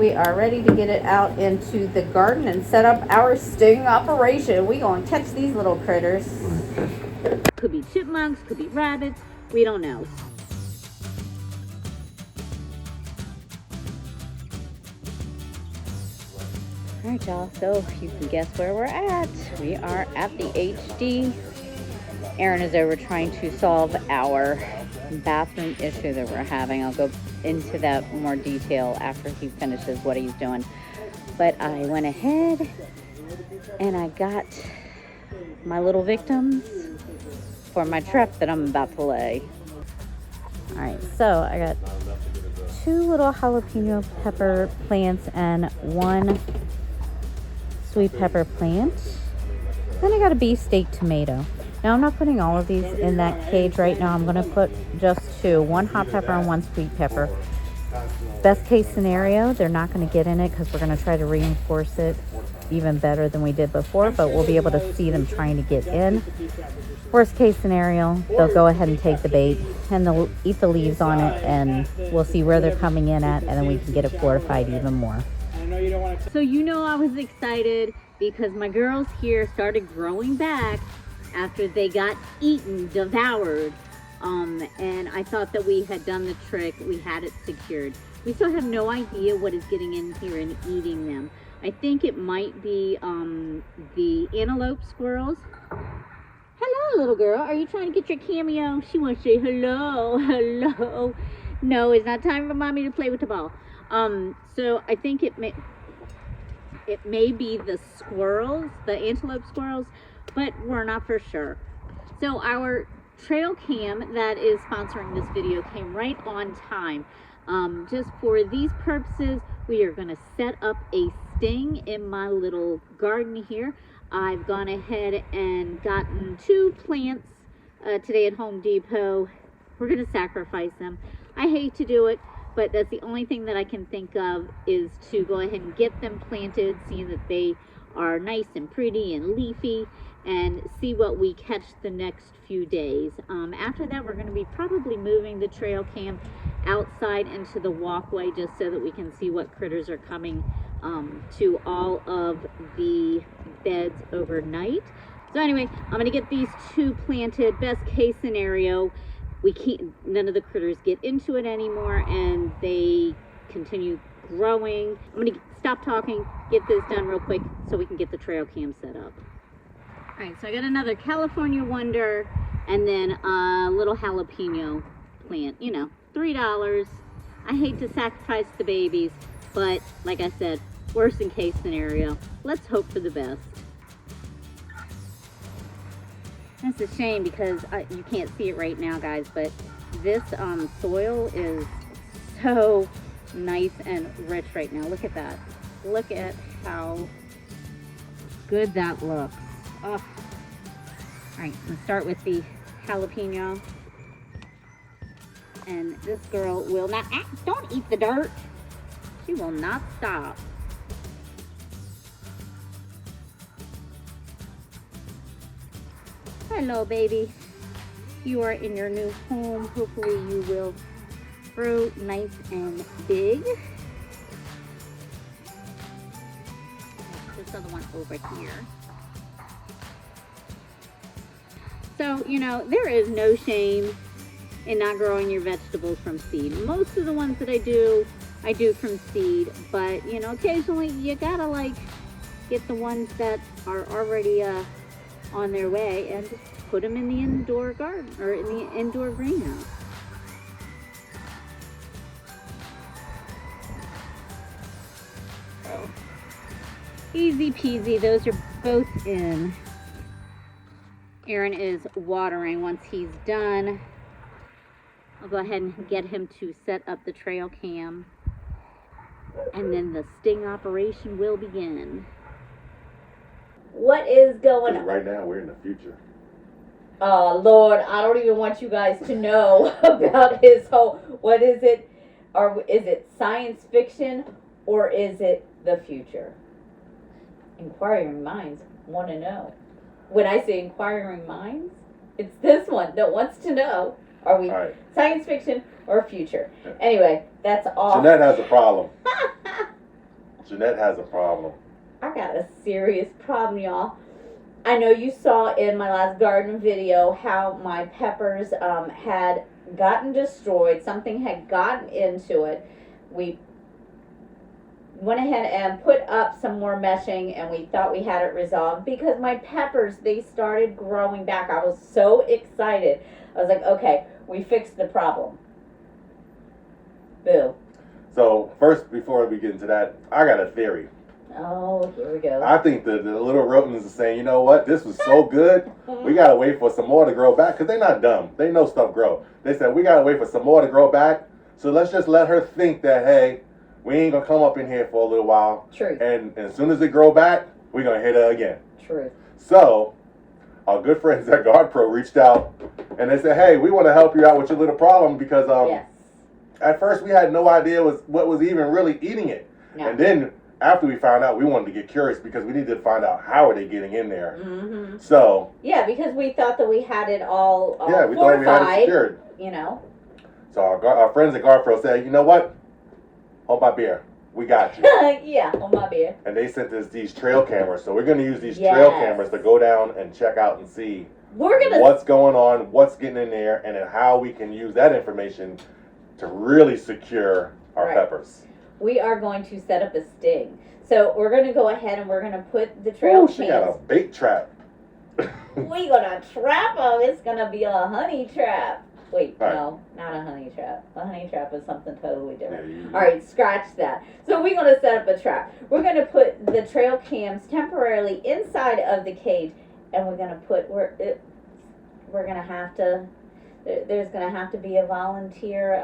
We are ready to get it out into the garden and set up our sting operation. We gonna catch these little critters. Could be chipmunks, could be rabbits, we don't know. All right, y'all, so you can guess where we're at. We are at the HD. Aaron is over trying to solve our bathroom issue that we're having. I'll go into that more detail after he finishes what he's doing. But I went ahead and I got my little victims for my trap that I'm about to lay. All right, so I got 2 little jalapeno pepper plants and 1 sweet pepper plant. Then I got a beefsteak tomato. Now I'm not putting all of these in that cage right now. I'm going to put just 2, 1 hot pepper and 1 sweet pepper. Best case scenario, they're not going to get in it because we're going to try to reinforce it even better than we did before, but we'll be able to see them trying to get in. Worst case scenario, they'll go ahead and take the bait and they'll eat the leaves on it, and we'll see where they're coming in at, and then we can get it fortified even more. So I was excited because my girls here started growing back after they got eaten, devoured, and I thought that we had done the trick. We had it secured. We still have no idea what is getting in here and eating them. I think it might be the antelope squirrels. Hello, little girl. Are you trying to get your cameo? She wants to say hello, hello. No, it's not time for mommy to play with the ball. So I think it may be the squirrels, the antelope squirrels, but we're not for sure. So our trail cam that is sponsoring this video came right on time. Just for these purposes, we are going to set up a sting in my little garden here. I've gone ahead and gotten 2 plants today at Home Depot. We're going to sacrifice them. I hate to do it, but that's the only thing that I can think of, is to go ahead and get them planted, seeing that they are nice and pretty and leafy, and see what we catch the next few days. After that, we're going to be probably moving the trail cam outside into the walkway just so that we can see what critters are coming to all of the beds overnight. So anyway, I'm going to get these 2 planted. Best case scenario, none of the critters get into it anymore and they continue growing. I'm going to stop talking, get this done real quick so we can get the trail cam set up. All right, so I got another California Wonder and then a little jalapeno plant, $3. I hate to sacrifice the babies, but like I said, worst in case scenario, let's hope for the best. That's a shame because you can't see it right now, guys, but this soil is so nice and rich right now. Look at that. Look at how good that looks. Oh. All right, I'm gonna start with the jalapeno. And this girl will not, don't eat the dirt. She will not stop. Hello, baby. You are in your new home. Hopefully you will grow nice and big. This other one over here. So, there is no shame in not growing your vegetables from seed. Most of the ones that I do from seed, but, occasionally you gotta, get the ones that are already on their way and just put them in the indoor garden or in the indoor greenhouse. So, easy peasy, those are both in. Aaron is watering. Once he's done, I'll go ahead and get him to set up the trail cam, and then the sting operation will begin. What is going on? Right now, we're in the future. Oh, Lord, I don't even want you guys to know about his whole, what is it? Or is it science fiction or is it the future? Inquiring minds want to know. When I say inquiring minds, it's this one that wants to know. Are we science fiction or future? Anyway, that's all. Jeanette has a problem. Jeanette has a problem. I got a serious problem, y'all. I know you saw in my last garden video how my peppers had gotten destroyed. Something had gotten into it. We went ahead and put up some more meshing, and we thought we had it resolved because my peppers, they started growing back. I was so excited. I was like, okay, we fixed the problem. Boo. So first, before we get into that, I got a theory. Oh, here we go. I think the little rodents are saying, you know what, this was so good, we gotta wait for some more to grow back, because they're not dumb. They know stuff grow. They said, we gotta wait for some more to grow back, so let's just let her think that, hey, we ain't gonna come up in here for a little while. Truth. And as soon as it grow back, we're gonna hit her again. Truth. So, our good friends at GardePro reached out, and they said, hey, we want to help you out with your little problem, because Yes. at first we had no idea what was even really eating it. No. And then after we found out, we wanted to get curious because we needed to find out how are they getting in there. Mm-hmm. So yeah, because we thought that we had it all yeah, we fortified, thought we had it secured. you know. So our friends at GardePro said, you know what? Hold my beer. We got you. Yeah, hold my beer. And they sent us these trail cameras. So we're going to use these Yes. trail cameras to go down and check out and see We're gonna what's going on, what's getting in there, and then how we can use that information to really secure our Right. peppers. we are going to set up a sting. So we're gonna go ahead and we're gonna put the trail Ooh, she got a cams. bait trap. We're gonna trap them. It's gonna be a honey trap. Wait, Right. no, not a honey trap. A honey trap is something totally different. Yeah, All right, scratch that. So we're going to set up a trap. We're going to put the trail cams temporarily inside of the cage, and we're going to put we're going to have to. There's going to have to be a volunteer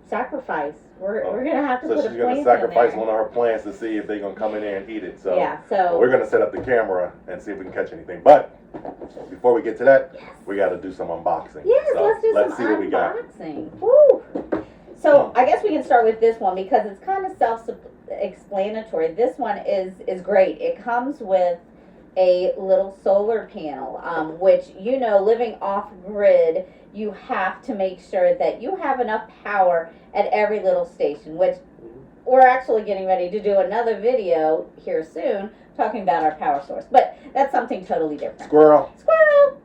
sacrifice. We're going to have to So put she's a going plant to sacrifice in one there. of her plants to see if they're going to come in there and eat it. So Yeah. So we're going to set up the camera and see if we can catch anything. But before we get to that, yes. we got to do some unboxing. Yes, So let's do let's some see what we got. unboxing. Woo! So I guess we can start with this one because it's kind of self-explanatory. This one is great. It comes with a little solar panel, which, you know, living off-grid, you have to make sure that you have enough power at every little station, which we're actually getting ready to do another video here soon talking about our power source. But that's something totally different. Squirrel. Squirrel!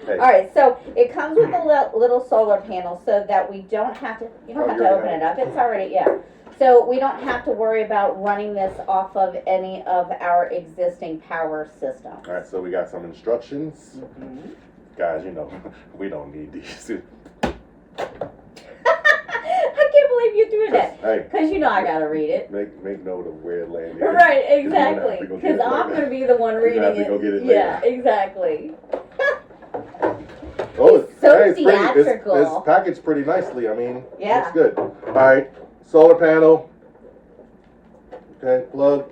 Hey. All right, so it comes with a little solar panel so that we don't have to, you don't Oh, have you to already open have it up. It's already, yeah. So we don't have to worry about running this off of any of our existing power systems. All right, so we got some instructions. Mm-hmm. Guys, you know, we don't need these. I can't believe you threw that. Hey, Because you know I got to read it. make note of where it landed. Right, You're gonna have exactly. to go get Because it I'm later. going to be the one You're reading gonna have it. to go get it Yeah, later. exactly. Oh, He's so hey, it's pretty. theatrical. It's packaged pretty nicely. I mean, Yeah. looks good. All right, solar panel. Okay, plug.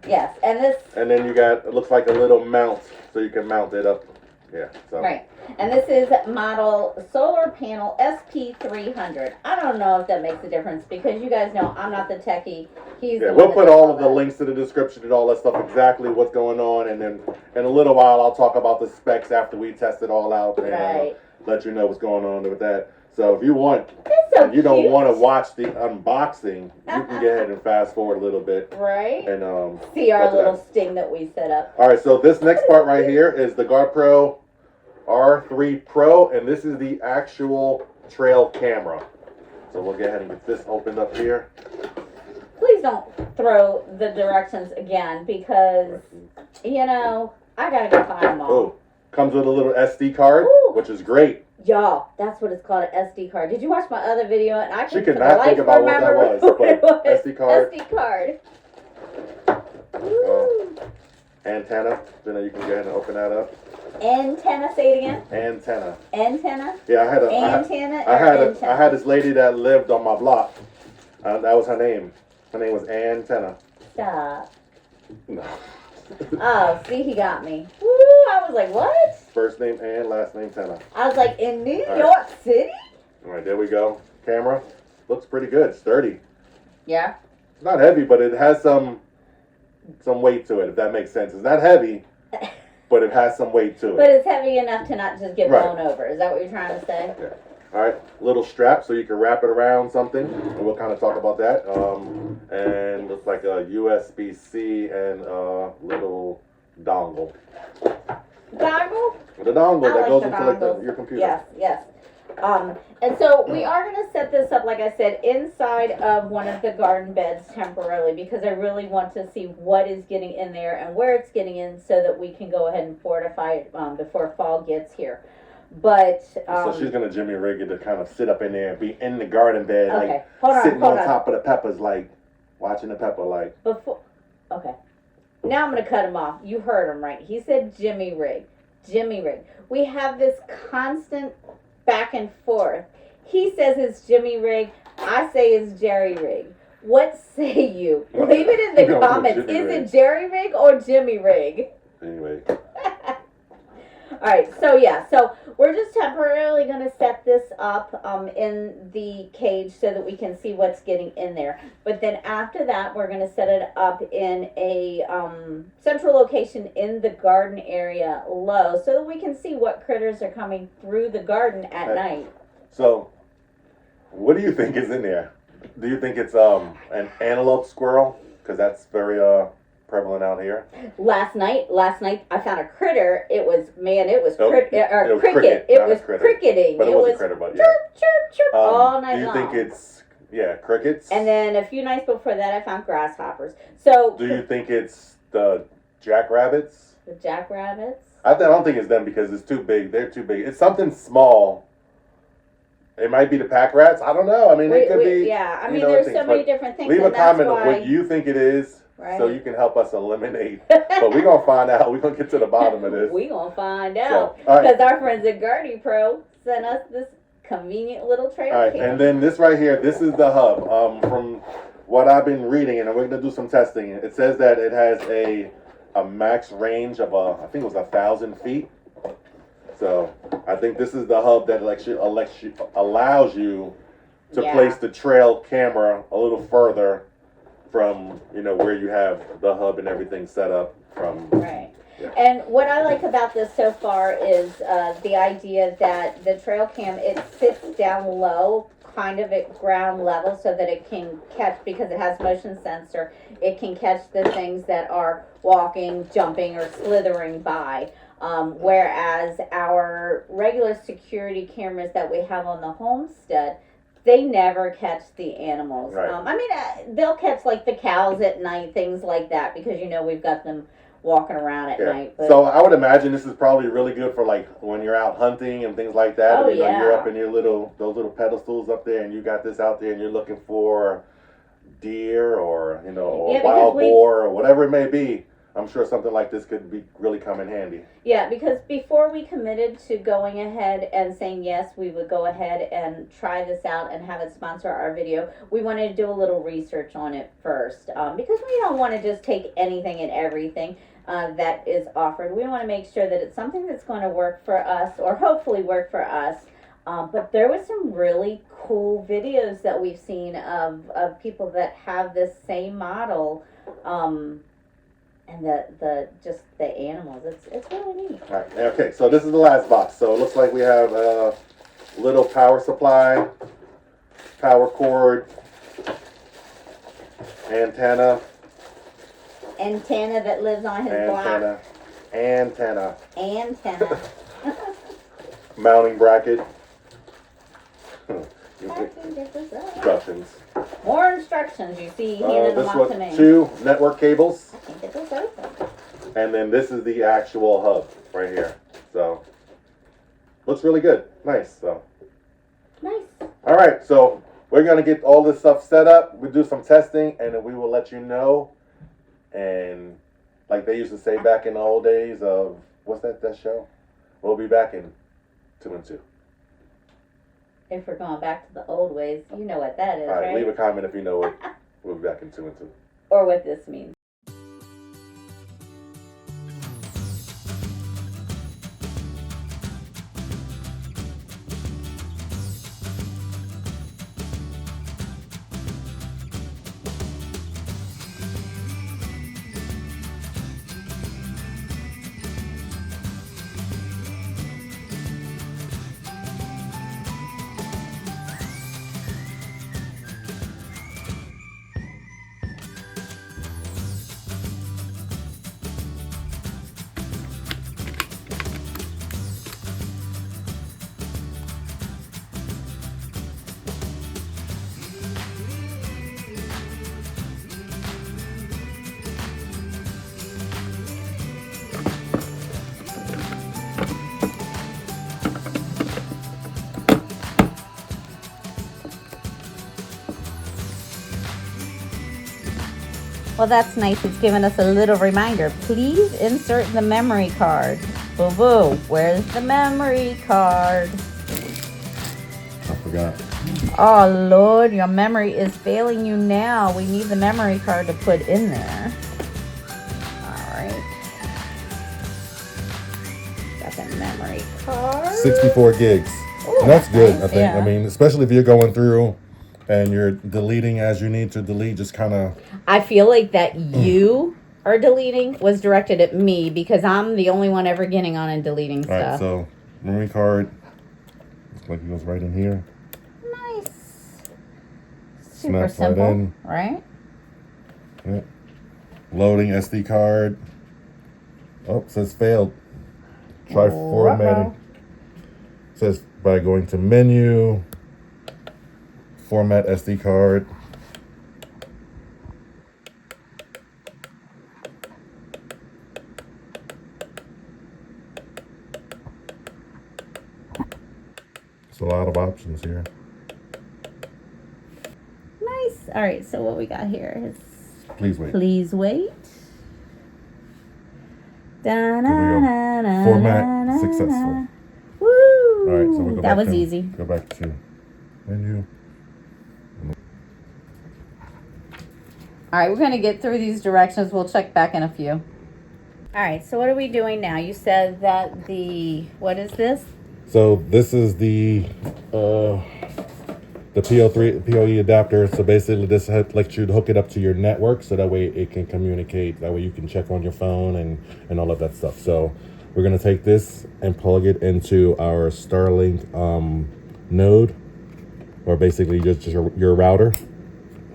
Yes, and this, And then you got, it looks like a little mount, so you can mount it up. Yeah, so. right. And this is model solar panel SP300. I don't know if that makes a difference because you guys know I'm not the techie. He's Yeah, the we'll one put that all does of the links to the description and all that stuff, exactly what's going on, and then in a little while I'll talk about the specs after we test it all out and Right. let you know what's going on with that. So if you want, It's so and you don't cute. want to watch the unboxing, you can go ahead and fast forward a little bit Right? and See our go to little that. sting that we set up. All right, so this next part right here is the GardePro R3 Pro, and this is the actual trail camera. So we'll go ahead and get this opened up here. Please don't throw the directions again because, you know, I gotta go find them all. Oh, comes with a little SD card, Ooh. which is great. Y'all, that's what it's called, an SD card. Did you watch my other video? And I She can could for the not life think about what that remember was, what it but was. SD card. SD card. Ooh. Antenna. Then you can go ahead and open that up. Antenna, say it again. Antenna. Antenna? Yeah, I Antenna or had antenna? this lady that lived on my block. That was her name. Her name was Antenna. Stop. No. Oh, see, he got me. Woo, I was like, what? First name and last name Tenna. I was like, in New All right. York City? All right, there we go. Camera looks pretty good. Sturdy. Yeah. It's not heavy, but it has some weight to it. If that makes sense. It's not heavy, but it has some weight to it. But it's heavy enough to not just get Right. blown over. Is that what you're trying to say? Yeah. All right, little strap so you can wrap it around something, and we'll kind of talk about that. And looks like a USB-C and a little dongle. Dongle? The dongle I that like goes the into like dongles. your computer. Yes, yes. And so we are going to set this up, like I said, inside of one of the garden beds temporarily because I really want to see what is getting in there and where it's getting in so that we can go ahead and fortify it before fall gets here. But so she's gonna Jimmy rig it to kind of sit up in there and be in the garden bed, okay. like sitting on top of the peppers, like watching the pepper, like. Okay. Now I'm gonna cut him off. You heard him right. He said Jimmy rig. Jimmy rig. We have this constant back and forth. He says it's Jimmy rig. I say it's Jerry rig. What say you? Leave it in the comments. Is it Jerry rig or Jimmy rig? Anyway. All right, so yeah, so we're just temporarily going to set this up in the cage so that we can see what's getting in there. But then after that, we're going to set it up in a central location in the garden area low so that we can see what critters are coming through the garden at night. So, what do you think is in there? Do you think it's an antelope squirrel? Because that's very prevalent out here. Last night I found a critter. It was cricket. It was cricketing. But it wasn't critter, but yeah. Chirp, chirp, chirp all night long. Do you think it's crickets? And then a few nights before that, I found grasshoppers. So do you think it's the jackrabbits? The jackrabbits? I don't think it's them because it's too big. They're too big. It's something small. It might be the pack rats. I don't know. I mean, it could be. Yeah, I mean, there's so many different things. Leave a comment of what you think it is. Right. So you can help us eliminate. But we're going to find out. We're going to get to the bottom of this. We're going to find out. Because our friends at GardePro sent us this convenient little trail cam. And then this right here, this is the hub. From what I've been reading, and we're going to do some testing, it says that it has a max range of, I think it was 1,000 feet. So I think this is the hub that allows you to place the trail camera a little further from where you have the hub and everything set up from. Right. Yeah. And what I like about this so far is the idea that the trail cam, it sits down low, kind of at ground level, so that it can catch, because it has motion sensor, it can catch the things that are walking, jumping, or slithering by. Whereas our regular security cameras that we have on the homestead, they never catch the animals. Right. I mean, they'll catch like the cows at night, things like that, because we've got them walking around at night. But so I would imagine this is probably really good for like when you're out hunting and things like that. Oh, and, you're up in your those little pedestals up there, and you got this out there, and you're looking for deer or or wild boar or whatever it may be. I'm sure something like this could be really come in handy. Yeah, because before we committed to going ahead and saying yes, we would go ahead and try this out and have it sponsor our video, we wanted to do a little research on it first, because we don't want to just take anything and everything that is offered. We want to make sure that it's something that's going to work for us, or hopefully work for us. But there was some really cool videos that we've seen of people that have this same model. And the animals, it's really neat. All right. Okay, so this is the last box. So it looks like we have a little power supply, power cord, antenna that lives on his block. Antenna. Mounting bracket. Instructions. More instructions. You see, handing them off to me. 2 network cables. I can't get those open. And then this is the actual hub right here. So looks really good. Nice. So nice. All right. So we're gonna get all this stuff set up. We'll do some testing, and then we will let you know. And like they used to say back in the old days of what's that show? We'll be back in 2 and 2. If we're going back to the old ways, you know what that is, all right? Leave a right? comment if you know it. We'll be back in 2 and 2. Or what this means. Well, that's nice. It's giving us a little reminder. Please insert the memory card. Boo boo. Where's the memory card? I forgot. Oh, Lord, your memory is failing you now. We need the memory card to put in there. All right. Got the memory card. 64 gigs. Ooh, And that's good, nice, I think. yeah. I mean, especially if you're going through and you're deleting as you need to delete, just kind of... I feel like that you are deleting was directed at me because I'm the only one ever getting on and deleting All right, stuff. so memory card. Looks like it goes right in here. Nice. Super Snaps right simple, in. right? Yep. Loading SD card. Oh, it says failed. Try formatting. It says by going to menu, format SD card. It's a lot of options here. Nice. All right, so what we got here is Please wait. please wait. Here we go. Format successful. Woo! All right, so we'll go that back was to, easy. Go back to menu. All right, we're going to get through these directions. We'll check back in a few. All right, so what are we doing now? You said that what is this? So this is the PoE adapter. So basically this lets you hook it up to your network so that way it can communicate. That way you can check on your phone and all of that stuff. So we're going to take this and plug it into our Starlink node, or basically just your router.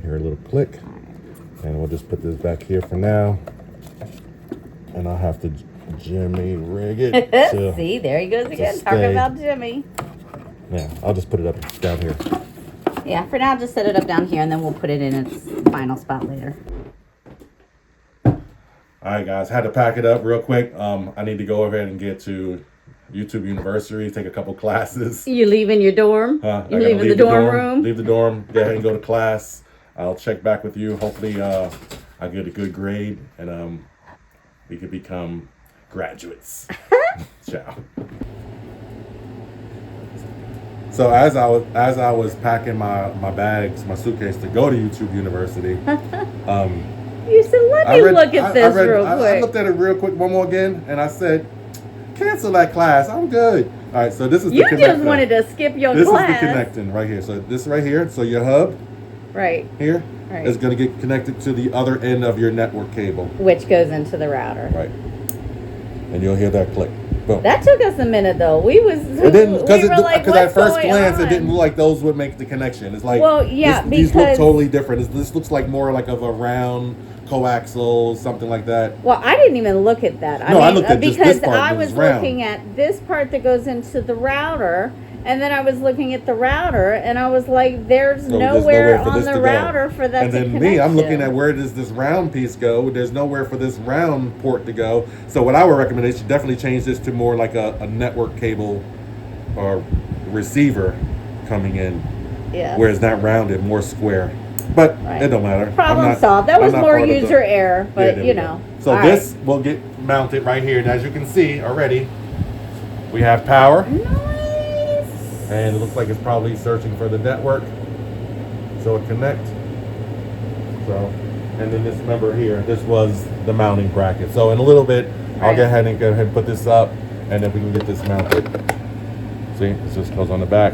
Here, a little click. And we'll just put this back here for now. And I'll have to Jimmy rig it. To, See, there he goes again, stay. talking about Jimmy. Yeah, I'll just put it up down here. Yeah, for now, just set it up down here, and then we'll put it in its final spot later. All right, guys, had to pack it up real quick. I need to go ahead and get to YouTube University, take a couple classes. You leaving your dorm? You leaving the dorm room? Leave the dorm, go ahead and go to class. I'll check back with you. Hopefully, I get a good grade, and we could become graduates. Ciao. So as I was packing my bags, my suitcase to go to YouTube University, You said, let me look at this real quick. I looked at it real quick one more again, and I said, cancel that class. I'm good. All right, so this is you just wanted to skip your class. This is the connecting right here. So this right here. So your hub right here right. is going to get connected to the other end of your network cable. Which goes into the router. Right. And you'll hear that click. Boom. That took us a minute though. It didn't because at first glance on? it didn't look like those would make the connection. It's like, well, yeah, these look totally different. This looks like more like of a round coaxial, something like that. Well, I didn't even look at that. I looked at just this part. I was looking at this part that goes into the router, and then I was looking at the router, and I was like, "There's nowhere on the router for that to connect." And then me, I'm looking at where does this round piece go? There's nowhere for this round port to go. So what I would recommend is you definitely change this to more like a network cable or receiver coming in. Yeah. Where it's not rounded, more square. But it don't matter. Problem solved. That was more user error, but you know. So this will get mounted right here, and as you can see already, we have power. Nice. And it looks like it's probably searching for the network. So it connect. So, and then this, remember here, this was the mounting bracket. So in a little bit, I'll go ahead and put this up, and then we can get this mounted. See, this just goes on the back.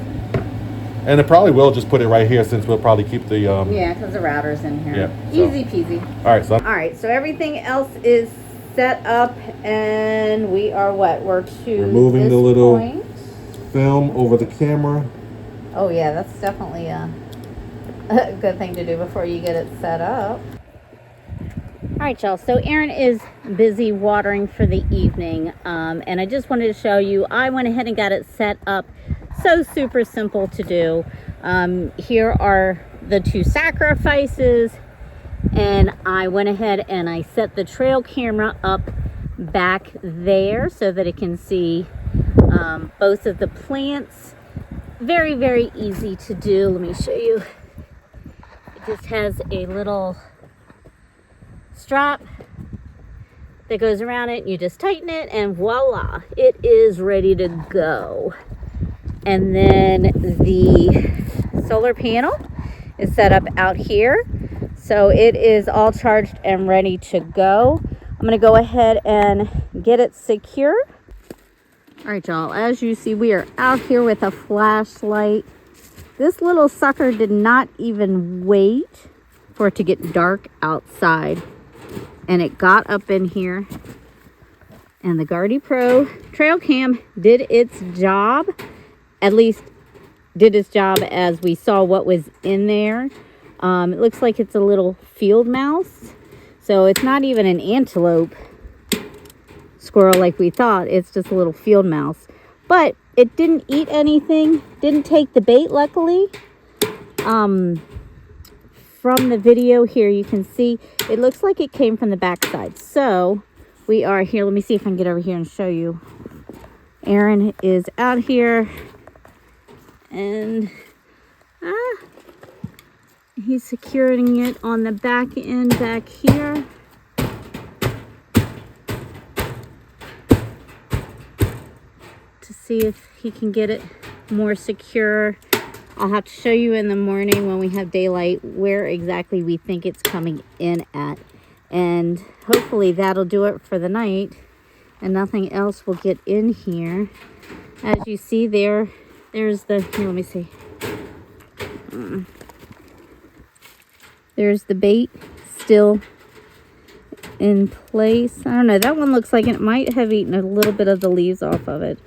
And it probably will just put it right here since we'll probably keep the... yeah, because the router's in here. Yeah, so. Easy peasy. All right, so everything else is set up, and we are what? We're to removing this the little point. Film over the camera. Oh, yeah, that's definitely a good thing to do before you get it set up. All right, y'all, so Aaron is busy watering for the evening, and I just wanted to show you, I went ahead and got it set up. So super simple to do. Here are the two sacrifices, and I went ahead and I set the trail camera up back there so that it can see both of the plants. Very, very easy to do. Let me show you. It just has a little strap that goes around it. You just tighten it and voila, it is ready to go. And then the solar panel is set up out here. So it is all charged and ready to go. I'm going to go ahead and get it secure. All right, y'all, as you see, we are out here with a flashlight. This little sucker did not even wait for it to get dark outside. And it got up in here. And the GardePro trail cam did its job. At least did its job as we saw what was in there. It looks like it's a little field mouse. So it's not even an antelope squirrel like we thought. It's just a little field mouse. But it didn't eat anything. Didn't take the bait, luckily. From the video here, you can see it looks like it came from the backside. So we are here. Let me see if I can get over here and show you. Aaron is out here. And he's securing it on the back end back here. To see if he can get it more secure. I'll have to show you in the morning when we have daylight where exactly we think it's coming in at. And hopefully that'll do it for the night. And nothing else will get in here. As you see there, there's the, here, let me see. There's the bait still in place. I don't know. That one looks like it might have eaten a little bit of the leaves off of it.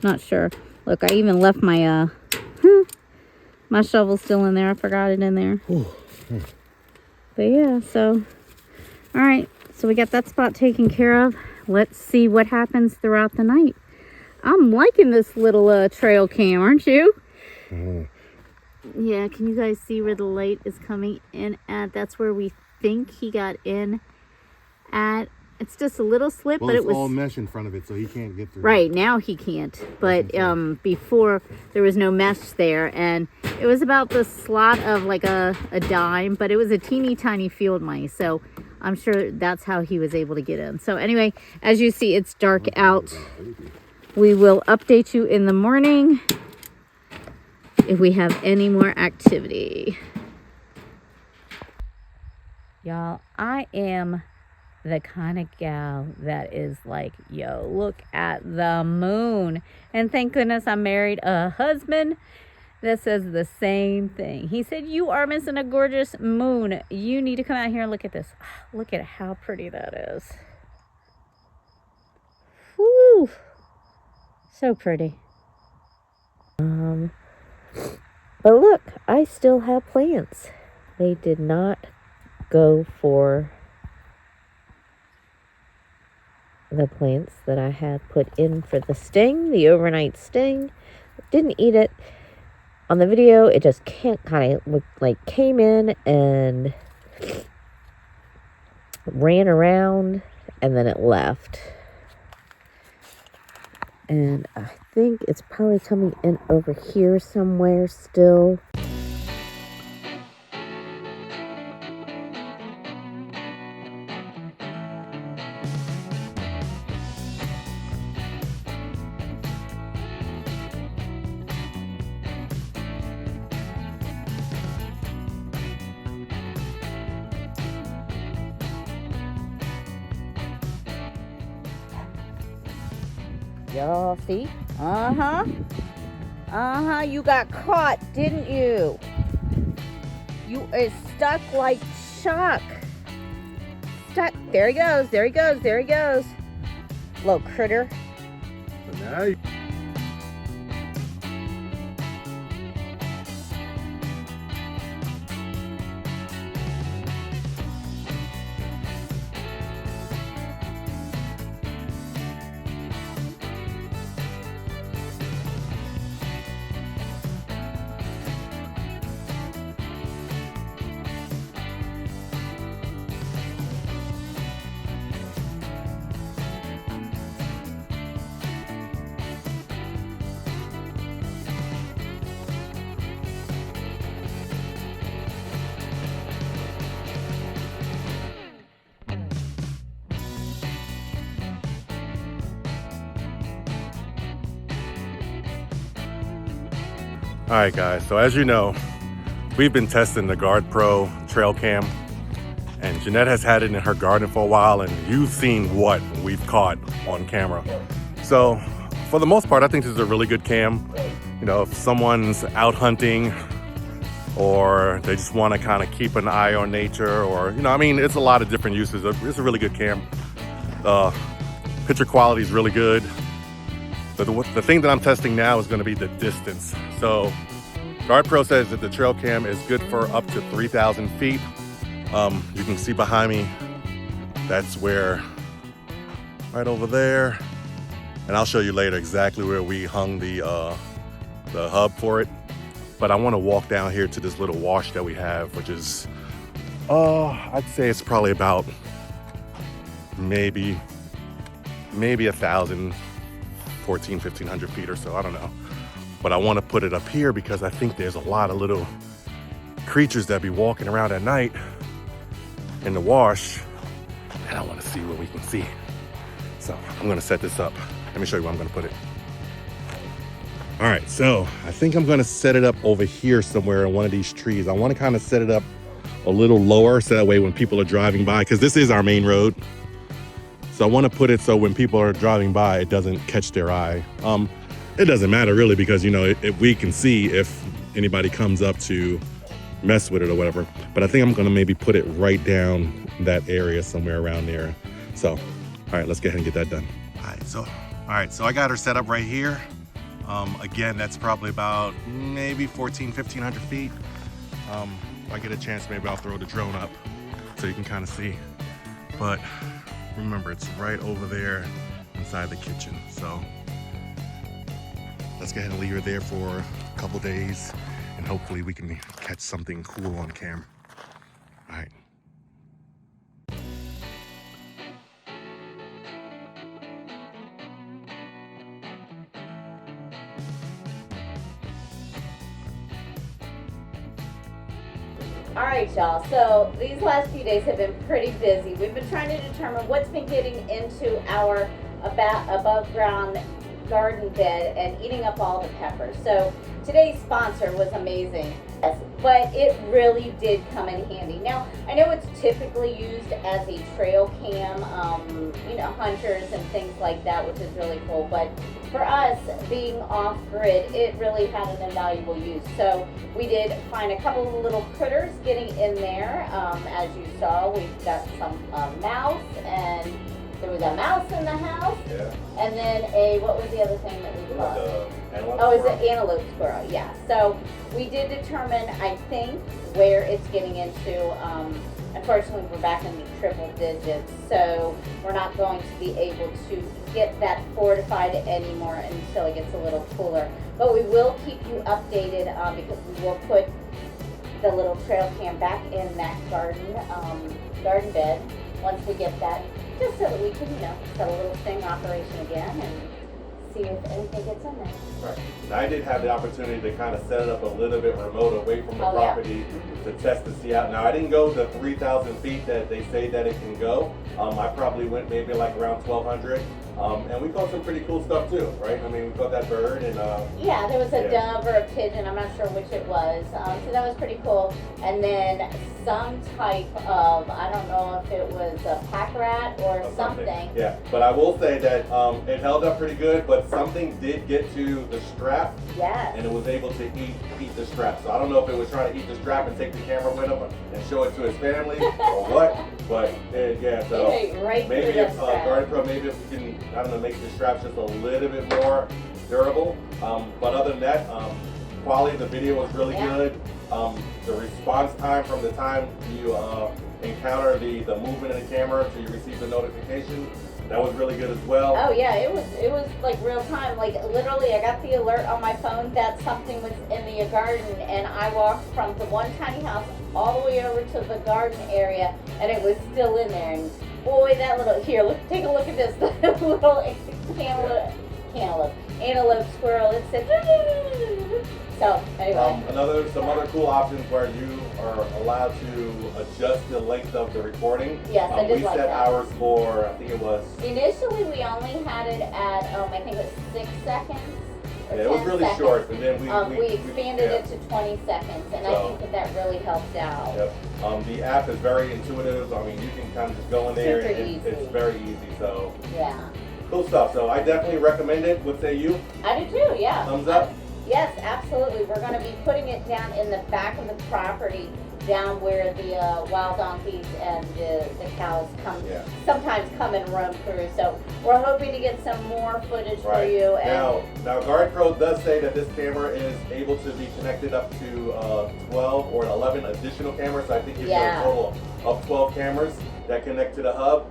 Not sure. Look, I even left my my shovel still in there. I forgot it in there. But yeah, so all right. So we got that spot taken care of. Let's see what happens throughout the night. I'm liking this little trail cam, aren't you? Yeah, can you guys see where the light is coming in at? That's where we think he got in at. It's just a little slip, well, but it was all mesh in front of it, so he can't get through. Right, now he can't. But before, there was no mesh there, and it was about the slot of like a dime, but it was a teeny tiny field mice, so I'm sure that's how he was able to get in. So anyway, as you see, it's dark out. We will update you in the morning if we have any more activity. Y'all, I am the kind of gal that is like, yo, look at the moon. And thank goodness I married a husband that says the same thing. He said, you are missing a gorgeous moon. You need to come out here and look at this. Look at how pretty that is. Woo! So pretty. But look, I still have plants. They did not go for the plants that I had put in for the sting, the overnight sting. Didn't eat it. On the video, it just kind of looked like came in and ran around and then it left. And I think it's probably coming in over here somewhere still. Y'all see? You got caught, didn't you? You are stuck like Chuck. Stuck. There he goes. There he goes. There he goes. Little critter. So now you Alright guys, so as you know, we've been testing the GardePro trail cam, and Jeanette has had it in her garden for a while, and you've seen what we've caught on camera. So for the most part, I think this is a really good cam. You know, if someone's out hunting or they just want to kind of keep an eye on nature, or, you know, I mean, it's a lot of different uses. It's a really good cam. Picture quality is really good. But the thing that I'm testing now is going to be the distance. So GardePro says that the trail cam is good for up to 3,000 feet. You can see behind me, that's where, right over there. And I'll show you later exactly where we hung the hub for it. But I want to walk down here to this little wash that we have, which is, I'd say it's probably about maybe 1,000, 1,500 feet or so, I don't know. But I want to put it up here because I think there's a lot of little creatures that be walking around at night in the wash, and I want to see what we can see. So I'm going to set this up. Let me show you where I'm going to put it. All right, so I think I'm going to set it up over here somewhere in one of these trees. I want to kind of set it up a little lower so that way when people are driving by, because this is our main road. So I want to put it so when people are driving by, it doesn't catch their eye. It doesn't matter really, because, you know, if we can see if anybody comes up to mess with it or whatever. But I think I'm going to maybe put it right down that area somewhere around there. So, all right, let's go ahead and get that done. All right, so I got her set up right here. Again, that's probably about maybe 1,500 feet. If I get a chance, maybe I'll throw the drone up so you can kind of see. But remember, it's right over there inside the kitchen. So let's go ahead and leave her there for a couple days, and hopefully we can catch something cool on camera. All right. All right, y'all, so these last few days have been pretty busy. We've been trying to determine what's been getting into our above ground garden bed and eating up all the peppers. So today's sponsor was amazing, but it really did come in handy. Now, I know it's typically used as a trail cam, you know, hunters and things like that, which is really cool, but for us, being off-grid, it really had an invaluable use. So we did find a couple of little critters getting in there. As you saw, we've got some mouse, and there was a mouse in the house. Yeah. And then what was the other thing that we caught? It's an antelope squirrel, yeah. So we did determine, I think, where it's getting into. Unfortunately, we're back in the triple digits, so we're not going to be able to get that fortified anymore until it gets a little cooler. But we will keep you updated because we will put the little trail cam back in that garden bed once we get that, just so that we can, you know, start a little sting operation again and see if anything gets in there. Right. Now, I did have the opportunity to kind of set it up a little bit remote away from the property to test to see out. Now, I didn't go the 3,000 feet that they say that it can go. I probably went maybe like around 1,200. And we caught some pretty cool stuff too, right? I mean, we caught that bird and yeah, there was a dove or a pigeon, I'm not sure which it was. So that was pretty cool. And then some type of, I don't know if it was a pack rat or something. Yeah, but I will say that it held up pretty good, but something did get to the strap. Yes. And it was able to eat the strap. So I don't know if it was trying to eat the strap and take the camera with him and show it to his family or what. But yeah, so right maybe if GardePro, maybe if we can, I don't know, make the straps just a little bit more durable. But other than that, quality of the video was really good. The response time from the time you encounter the movement in the camera to you receive the notification, that was really good as well. Oh yeah, it was like real time. Like literally, I got the alert on my phone that something was in the garden, and I walked from the one tiny house all the way over to the garden area, and it was still in there. And boy, that little, here, look, take a look at this little antelope squirrel. It said. So anyway. Some other cool options where you are allowed to adjust the length of the recording. Yes, I did like that. We set ours for, I think it was. Initially, we only had it at, I think it was 6 seconds. or Yeah, 10 it was really seconds. short, and then We expanded yeah. it to 20 seconds, and I So- think that really helps out. Yep. The app is very intuitive. I mean, you can kind of just go in there, Super and easy. it's very easy. So Yeah. cool stuff. So I definitely recommend it. What say you? I do too, yeah. Thumbs up? Yes, absolutely. We're going to be putting it down in the back of the property, down where the wild donkeys and the cows sometimes come and roam through. So we're hoping to get some more footage for Right. you. And Now GardePro does say that this camera is able to be connected up to 12 or 11 additional cameras. So I think it's a total of 12 cameras that connect to the hub.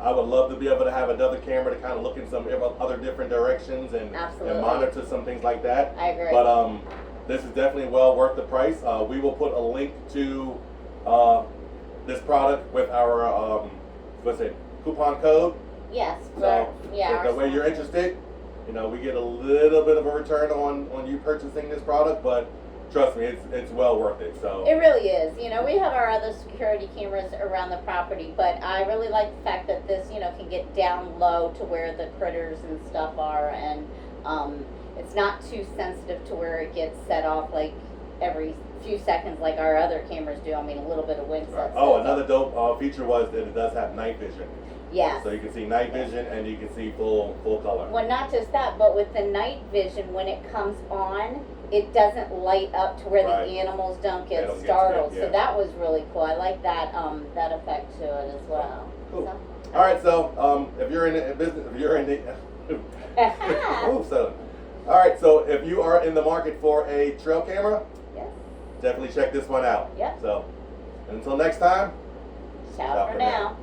I would love to be able to have another camera to kind of look in some other different directions and monitor some things like that. I agree. But this is definitely well worth the price. We will put a link to this product with our coupon code. yes, So yeah. the way you're interested, you know, we get a little bit of a return on you purchasing this product, but trust me, it's well worth it. So it really is. You know, we have our other security cameras around the property, but I really like the fact that this, you know, can get down low to where the critters and stuff are, and it's not too sensitive to where it gets set off like every few seconds like our other cameras do. I mean, a little bit of wind sets. Oh, another dope feature was that it does have night vision. Yes. So you can see night vision and you can see full color. Well, not just that, but with the night vision, when it comes on, it doesn't light up to where Right. the animals don't They get don't get startled. scared, So that was really cool. I like that that effect to it as well. Cool. So, All right, so if you're in the business, if you're in the ooh, so all right, so if you are in the market for a trail camera, yes. definitely check this one out. Yep. So until next time. Ciao for now.